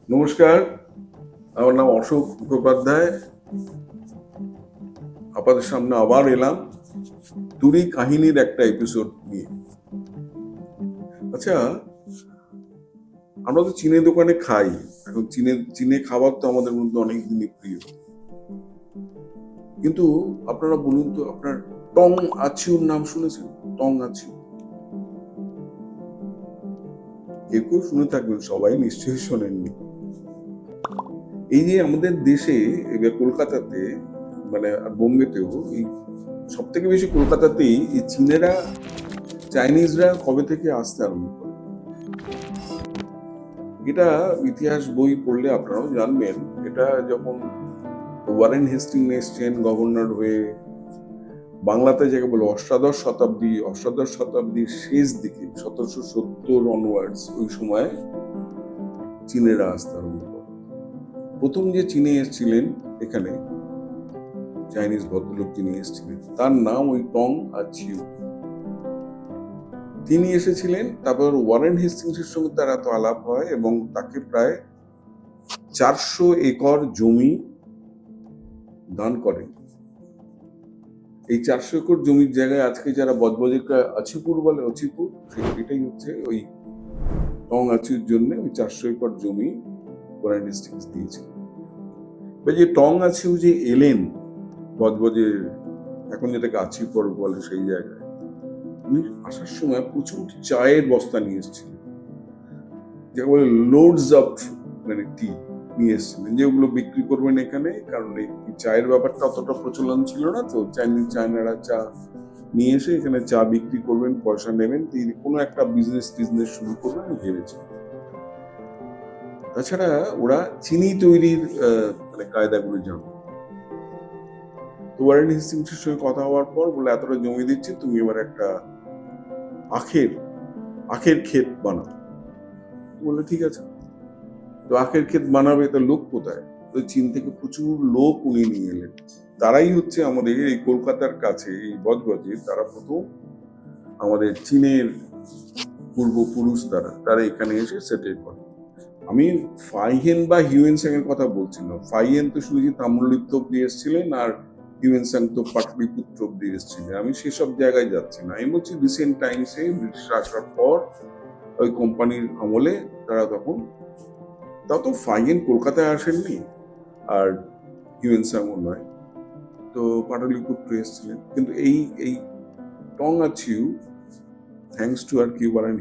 নমস্কার, আমার নাম অশোক মুখোপাধ্যায়। আপনাদের সামনে আবার এলাম তুরি কাহিনীর একটা এপিসোড নিয়ে। আচ্ছা, আমরা তো চীনের দোকানে খাই। এখন চীনে খাবার তো আমাদের মধ্যে অনেক দিনই প্রিয়। কিন্তু আপনারা বলুন তো, আপনার টং আচিউর নাম শুনেছেন? টং আচিউ কেউ কেউ শুনে থাকবেন, সবাই নিশ্চয়ই শোনেননি। এই যে আমাদের দেশে, এবার কলকাতাতে, মানে আর বোম্বেতেও, এই সব থেকে বেশি কলকাতাতেই এই চাইনিজরা কবে থেকে আসতে আরম্ভ করে। এটা ইতিহাস বই পড়লে আপনারাও জানবেন। এটা যখন ওয়ারেন হেস্টিং এসছেন গভর্নর হয়ে, বাংলাতে যাকে বলে অষ্টাদশ শতাব্দীর শেষ দিকে 1770 অনওয়ার্ডস, ওই সময় চীনেরা আসতে আরম্ভ করে। প্রথম যে চীনে এসেছিলেন এখানে, চাইনিজ ভদ্রলোক যিনি এসেছিলেন, তার নাম ওই টং আচিউ। তিনি এসেছিলেন, তারপর ওয়ারেন হেস্টিংসের সঙ্গে তার এত আলাপ হয় এবং তাকে প্রায় 400 একর জমি দান করেন। এই 400 একর জমির জায়গায় আজকে যারা বজবজের আছিপুর বলে, অচিপুর, এটাই হচ্ছে ওই টং আচির জন্য ওই 400 একর জমি ওয়ারেন হেস্টিংস দিয়েছে। যে টং আচিউ যে এলেন বজবজের, এখন যেটাকে আছিপুর বলে, সেই জায়গায় উনি আসার সময় প্রচুর চায়ের বস্তা নিয়ে এসেছিলেন, যাকে বলে লোডস অফ মানে টি নিয়ে এসেছিলেন, যেগুলো বিক্রি করবেন এখানে। কারণ এই চায়ের ব্যাপারটা অতটা প্রচলন ছিল না, তো চায়নারা চা নিয়ে এসে এখানে চা বিক্রি করবেন, পয়সা নেবেন, কোনো একটা বিজনেস শুরু করবেন ভেবেছে। তাছাড়া ওরা চিনি তৈরির মানে কায়দাগুলো জানো। তো ওয়ারেন হেস্টিংসের সঙ্গে কথা হওয়ার পর বলে, এতটা জমি দিচ্ছি, তুমি এবার একটা আখের ক্ষেত বানাও। বললো ঠিক আছে। তো আখের ক্ষেত বানাবে, তো লোক কোথায়? তো চীন থেকে প্রচুর লোক উনি নিয়ে এলেন। তারাই হচ্ছে আমাদের এই কলকাতার কাছে, এই বজবজে, তারা প্রথম আমাদের চীনের পূর্বপুরুষ, তারা এখানে এসে সেটেল করে। আমি ফাইহেন বা হিউয়েনসাং এর কথা বলছি না। ফাইহেন তো শুনেছি তাম্রলিপ্ত অব্দি এসেছিলেন, আর হিউয়েনসাং তো পাটলিপুত্র অব্দি এসেছিলেন। আমি সেসব জায়গায় যাচ্ছি না, আমি বলছি রিসেন্ট টাইমসে ব্রিটিশ আসার পর ওই কোম্পানির আমলে তারা তখন, তত ফাইয়েন কলকাতায় আসেননি, আর হিউয়েনসাংও নয়, তো পাটলিপুত্র এসেছিলেন। কিন্তু এই এই টং আচিউ, থ্যাঙ্কস টু আর কি ওয়ারেন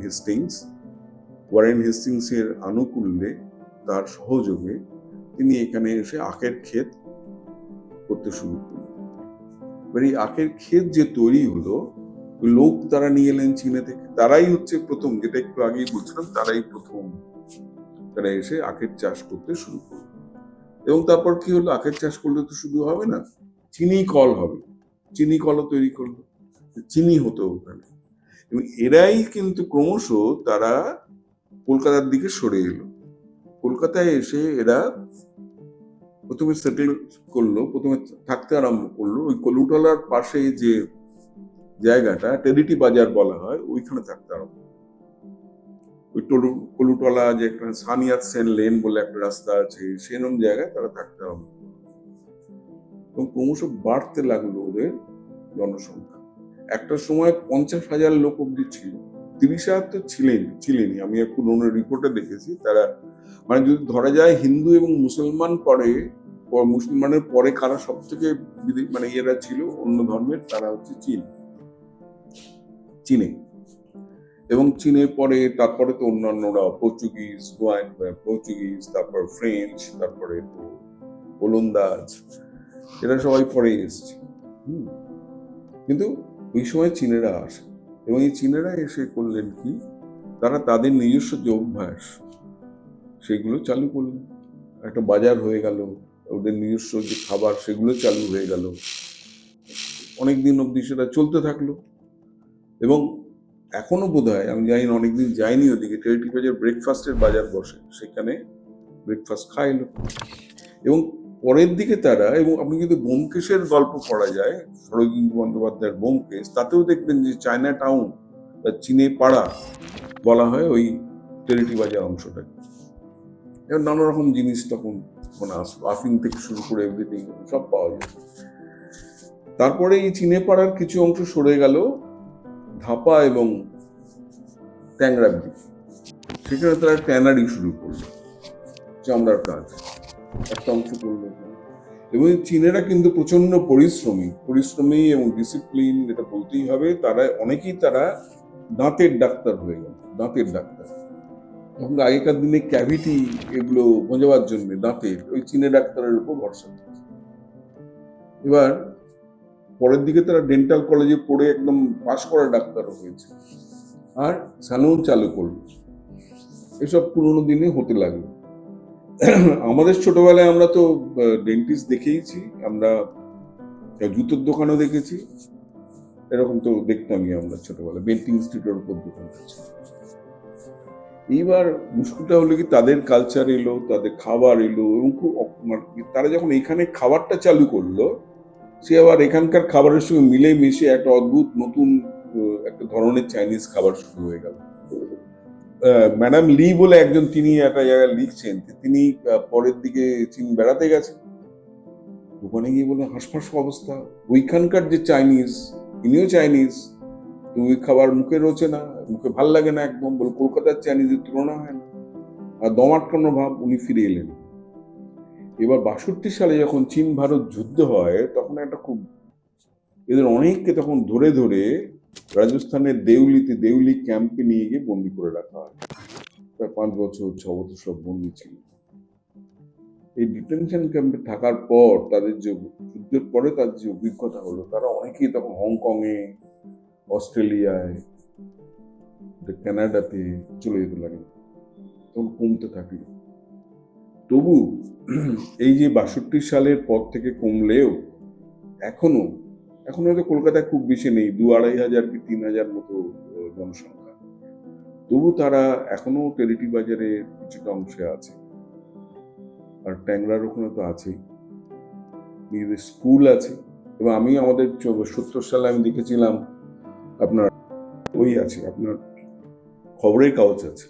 হেস্টিংস এর আনুকূল্যে, তার সহযোগে তিনি এখানে এসে আখের ক্ষেত করতে শুরু করলেন। এবার এই আখের ক্ষেত যে তৈরি হলো, লোক তারা নিয়ে এলেন চীনে থেকে, তারাই হচ্ছে প্রথম, যেটা একটু আগেই বলছিলাম, তারা এসে আখের চাষ করতে শুরু করলো। এবং তারপর কি হলো, আখের চাষ করলে তো শুধু হবে না, চিনি কল হবে, চিনি কলও তৈরি করলো, চিনি হতো ওখানে। এবং এরাই কিন্তু ক্রমশ তারা কলকাতার দিকে সরে এলো। কলকাতায় এসে এরা প্রথমে সেটেল করলো, প্রথমে থাকতে আরম্ভ করলো ওই কলুটলার পাশে যে জায়গাটা টেরিটি বাজার বলা হয়, ওইখানে থাকতে আরম্ভ। ওই কলুটলা, যে একটা সানিয়াত সেন লেন বলে একটা রাস্তা আছে, সেরকম জায়গায় তারা থাকতে আরম্ভ করলো। এবং ক্রমশ বাড়তে লাগলো ওদের জনসংখ্যা। একটা সময় 50,000 লোক অব্দি ছিল। 30,000 তো ছিলেনই। আমি একটু পুরোনো রিপোর্টে দেখেছি, তারা, মানে যদি ধরা যায় হিন্দু এবং মুসলমানের পরে কারা সব থেকে মানে এরা ছিল অন্য ধর্মের, তারা হচ্ছে চীনে। এবং চীনের পরে, তারপরে তো অন্যান্যরা, পর্তুগিজ, তারপর ফ্রেঞ্চ, তারপরে তো ওলন্দাজ, এরা সবাই পরে এসছে। কিন্তু ওই সময় চীনেরা আসে, এবং এই চীনেরা এসে করলেন কি, তারা তাদের নিজস্ব যে অভ্যাস সেগুলো চালু করলেন। একটা বাজার হয়ে গেল, ওদের নিজস্ব যে খাবার সেগুলো চালু হয়ে গেল। অনেকদিন অব্দি সেটা চলতে থাকলো। এবং এখনো বোধ হয়, আমি জানি না, অনেকদিন যাইনি ওদিকে, টেরিটি বাজার ব্রেকফাস্টের বাজার বসে, সেখানে ব্রেকফাস্ট খাইলো। এবং পরের দিকে তারা, এবং আপনি যদি ব্যোমকেশের গল্প পড়া যায়, শরদিন্দু বন্দ্যোপাধ্যায়ের ব্যোমকেশ, তাতেও দেখবেন যে চায়না টাউন বা চীনে পাড়া বলা হয় ওই টেরিটি বাজার অংশটাকে। এবার নানা রকম জিনিস তখন মানে আফিং থেকে শুরু করে এভরিথিং সব পাওয়া যায়। তারপরে এই চীনে পাড়ার কিছু অংশ সরে গেল ধাপা এবং ট্যাংরার দিকে। সেখানে তারা ট্যানারি শুরু করলো, চামড়ার কাজ একটা অংশ করলো। এবং চীনেরা কিন্তু প্রচন্ড পরিশ্রমী এবং ডিসিপ্লিন, এটা বলতেই হবে। অনেকেই তারা দাঁতের ডাক্তার হয়ে গেল, দাঁতের ডাক্তার। তখন আগেকার দিনে ক্যাভিটি এগুলো বোঝাবার জন্য দাঁতের ওই চীনে ডাক্তারের উপর ভরসা। এবার পরের দিকে তারা ডেন্টাল কলেজে পড়ে একদম পাশ করা ডাক্তারও হয়েছে, আর স্যালুন চালু করলো। এসব পুরোনো দিনে হতে লাগলো। আমাদের ছোটবেলায় আমরা তো ডেন্টিস্ট দেখেইছি, আমরা জুতোর দোকানও দেখেছি, এরকম তো দেখতামই আমরা ছোটবেলায়, বেন্টিং স্ট্রিটের উপর দোকান আছে। এইবার মুশকিলটা হলো কি, তাদের কালচার এলো, তাদের খাবার এলো, এবং তারা যখন এখানে খাবারটা চালু করলো, সে আবার এখানকার খাবারের সঙ্গে মিলে মিশে একটা অদ্ভুত নতুন একটা ধরনের চাইনিজ খাবার শুরু হয়ে গেল। ম্যাডাম লি বলে একজন, তিনি একটা জায়গায় লিখছেন, তিনি পরের দিকে চীন বেড়াতে গেছেন, দোকানে গিয়ে বলে হাঁসফাঁস অবস্থা, ওইখানকার যে চাইনিজ, ইনিও চাইনিজ, তো ওই খাবার মুখে রোচে না, মুখে ভাল লাগে না একদম, বলে কলকাতার চাইনিজের তুলনা হয় না, আর দম আটকানো ভাব। উনি ফিরে এলেন। এবার 62 সালে যখন চীন ভারত যুদ্ধ হয়, তখন একটা খুব এদের অনেককে তখন ধরে ধরে রাজস্থানের দেউলি ক্যাম্পে নিয়ে গিয়ে বন্দি করে রাখা হয়। প্রায় 5 বছর 6 বছর সব বন্দি ছিল। এই ডিটেনশন ক্যাম্পে থাকার পর তাদের যে যুদ্ধের পরে তাদের যে অভিজ্ঞতা হলো, তারা অনেকেই তখন হংকং এ, অস্ট্রেলিয়ায়, কানাডাতে চলে যেতে লাগে, তখন কমতে থাকলো। তবু এই যে 62 সালের পর থেকে কমলেও এখনো হয়তো কলকাতায় খুব বেশি নেই, 2-2.5 হাজার কি 3 হাজার মতো জনসংখ্যা। তবু তারা এখনো টেরিটি বাজারে কিছুটা অংশে আছে, আর ট্যাংরার ওখানে তো আছেই, নিজেদের স্কুল আছে। এবং আমি আমাদের 70 সালে আমি দেখেছিলাম আপনার ওই আছে, আপনার খবরের কাগজ আছে,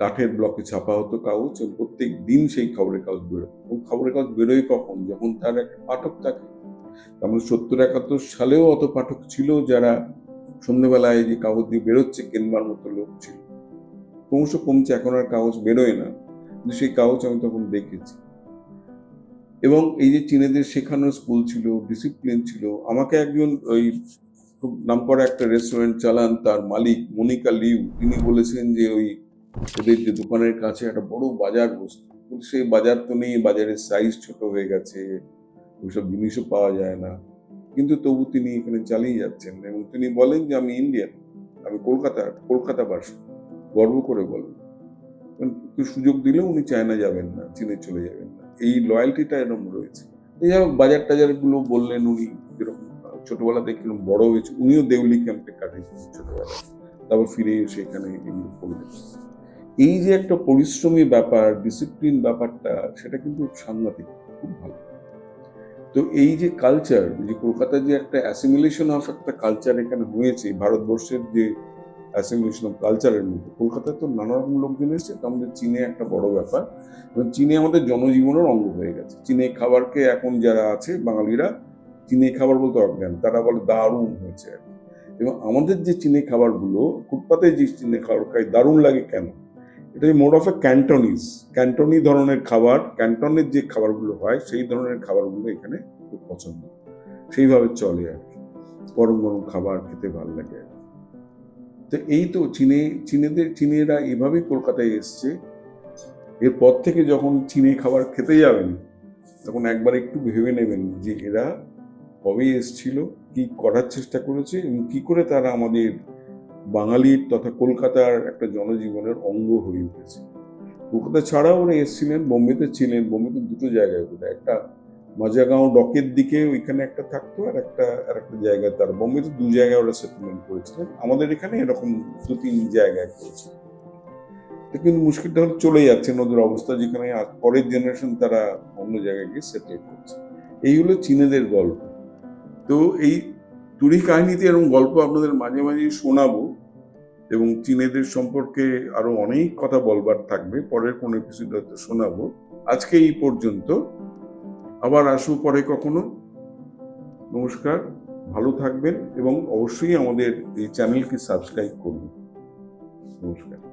কাঠের ব্লকে ছাপা হতো কাগজ, প্রত্যেক দিন সেই খবরের কাগজ বেরোয়। এবং খবরের কাগজ বেরোয় কখন? যখন তার একটা পাঠক থাকে। তেমন 70-71 সালেও অত পাঠক ছিল যারা সন্ধ্যেবেলায় যে কাগজ দিয়ে বেরোচ্ছে কেনবার মতো লোক ছিল। ক্রমশ কমছে, এখন আর কাগজ বেরোয় না, কিন্তু সেই কাগজ আমি তখন দেখেছি। এবং এই যে চীনেদের শেখানোর স্কুল ছিল, ডিসিপ্লিন ছিল। আমাকে একজন ওই খুব নামকরা একটা রেস্টুরেন্ট চালান, তার মালিক মনিকা লিউ, তিনি বলেছেন যে ওই ওদের যে দোকানের কাছে একটা বড় বাজার বসত, সেই বাজার তো নেই, বাজারের সাইজ ছোট হয়ে গেছে, ওইসব জিনিসও পাওয়া যায় না, কিন্তু তবু তিনি এখানে চালিয়ে যাচ্ছেন। এবং তিনি বলেন যে আমি ইন্ডিয়ান, আমি কলকাতাবাসী, গর্ব করে বলেন। সুযোগ দিলেও উনি চায়না যাবেন না, চীনে চলে যাবেন না, এই লয়্যালটিটা এরকম রয়েছে। এই বাজার টাজার গুলো বললেন উনি, যেরকম ছোটবেলা থেকে বড় হয়েছে, উনিও দেউলি ক্যাম্পে কাটিয়েছেন ছোটবেলায়, তারপর ফিরে এসে এখানে এগুলো করলেন। এই যে একটা পরিশ্রমী ব্যাপার, ডিসিপ্লিন ব্যাপারটা, সেটা কিন্তু সাংঘাতিক, খুব ভালো। তো এই যে কালচার, যে কলকাতার যে একটা অ্যাসিমিলেশন অফ একটা কালচার এখানে হয়েছে, ভারতবর্ষের যে অ্যাসিমিলেশন অফ কালচারের মধ্যে, কলকাতায় তো নানা রকম লোকজন এসেছে, আমাদের চীনে একটা বড় ব্যাপার, এবং চীনে আমাদের জনজীবনের অঙ্গ হয়ে গেছে। চীনে খাবারকে এখন যারা আছে বাঙালিরা চীনে খাবার বলতে অজ্ঞান, তারা বলে দারুণ হয়েছে। এবং আমাদের যে চীনে খাবারগুলো, ফুটপাতে যে চীনে খাবার খাই, দারুণ লাগে কেন? এটা মোড অফ এ ক্যান্টনি ধরনের খাবার, ক্যান্টনের যে খাবারগুলো হয় সেই ধরনের খাবারগুলো এখানে খুব পছন্দ, সেইভাবে চলে আর কি, গরম গরম খাবার খেতে ভালো লাগে। তো এই তো চীনেরা এভাবেই কলকাতায় এসছে। এরপর থেকে যখন চীনে খাবার খেতে যাবেন, তখন একবার একটু ভেবে নেবেন যে এরা কবে এসছিল, কি করার চেষ্টা করেছে, এবং কি করে তারা আমাদের বাঙালির তথা কলকাতার একটা জনজীবনের অঙ্গ হয়ে উঠেছে। কলকাতা ছাড়াও ওরা এসেছিলেন, বোম্বেতে ছিলেন। বোম্বেতে দুটো জায়গায়, একটা মাজাগাঁও ডকের দিকে ওইখানে একটা থাকতো, আর একটা জায়গায়, তার বোম্বেতে 2 জায়গায় ওরা সেটেলমেন্ট করেছিলেন। আমাদের এখানে এরকম 2-3 জায়গায় করেছে। কিন্তু মুশকিলটা হলো চলে যাচ্ছেন ওদের অবস্থা, যেখানে পরের জেনারেশন তারা অন্য জায়গায় গিয়ে সেটেল করছে। এই হলো চীনেদের গল্প। তো এই তুরি কাহিনীতে এরকম গল্প আপনাদের মাঝে মাঝে শোনাবো, এবং চীনেদের সম্পর্কে আরো অনেক কথা বলবার থাকবে, পরের কোন এপিসোডে হয়তো শোনাবো। আজকে এই পর্যন্ত, আবার আসবো পরে কখনো। নমস্কার, ভালো থাকবেন এবং অবশ্যই আমাদের এই চ্যানেলকে সাবস্ক্রাইব করুন। নমস্কার।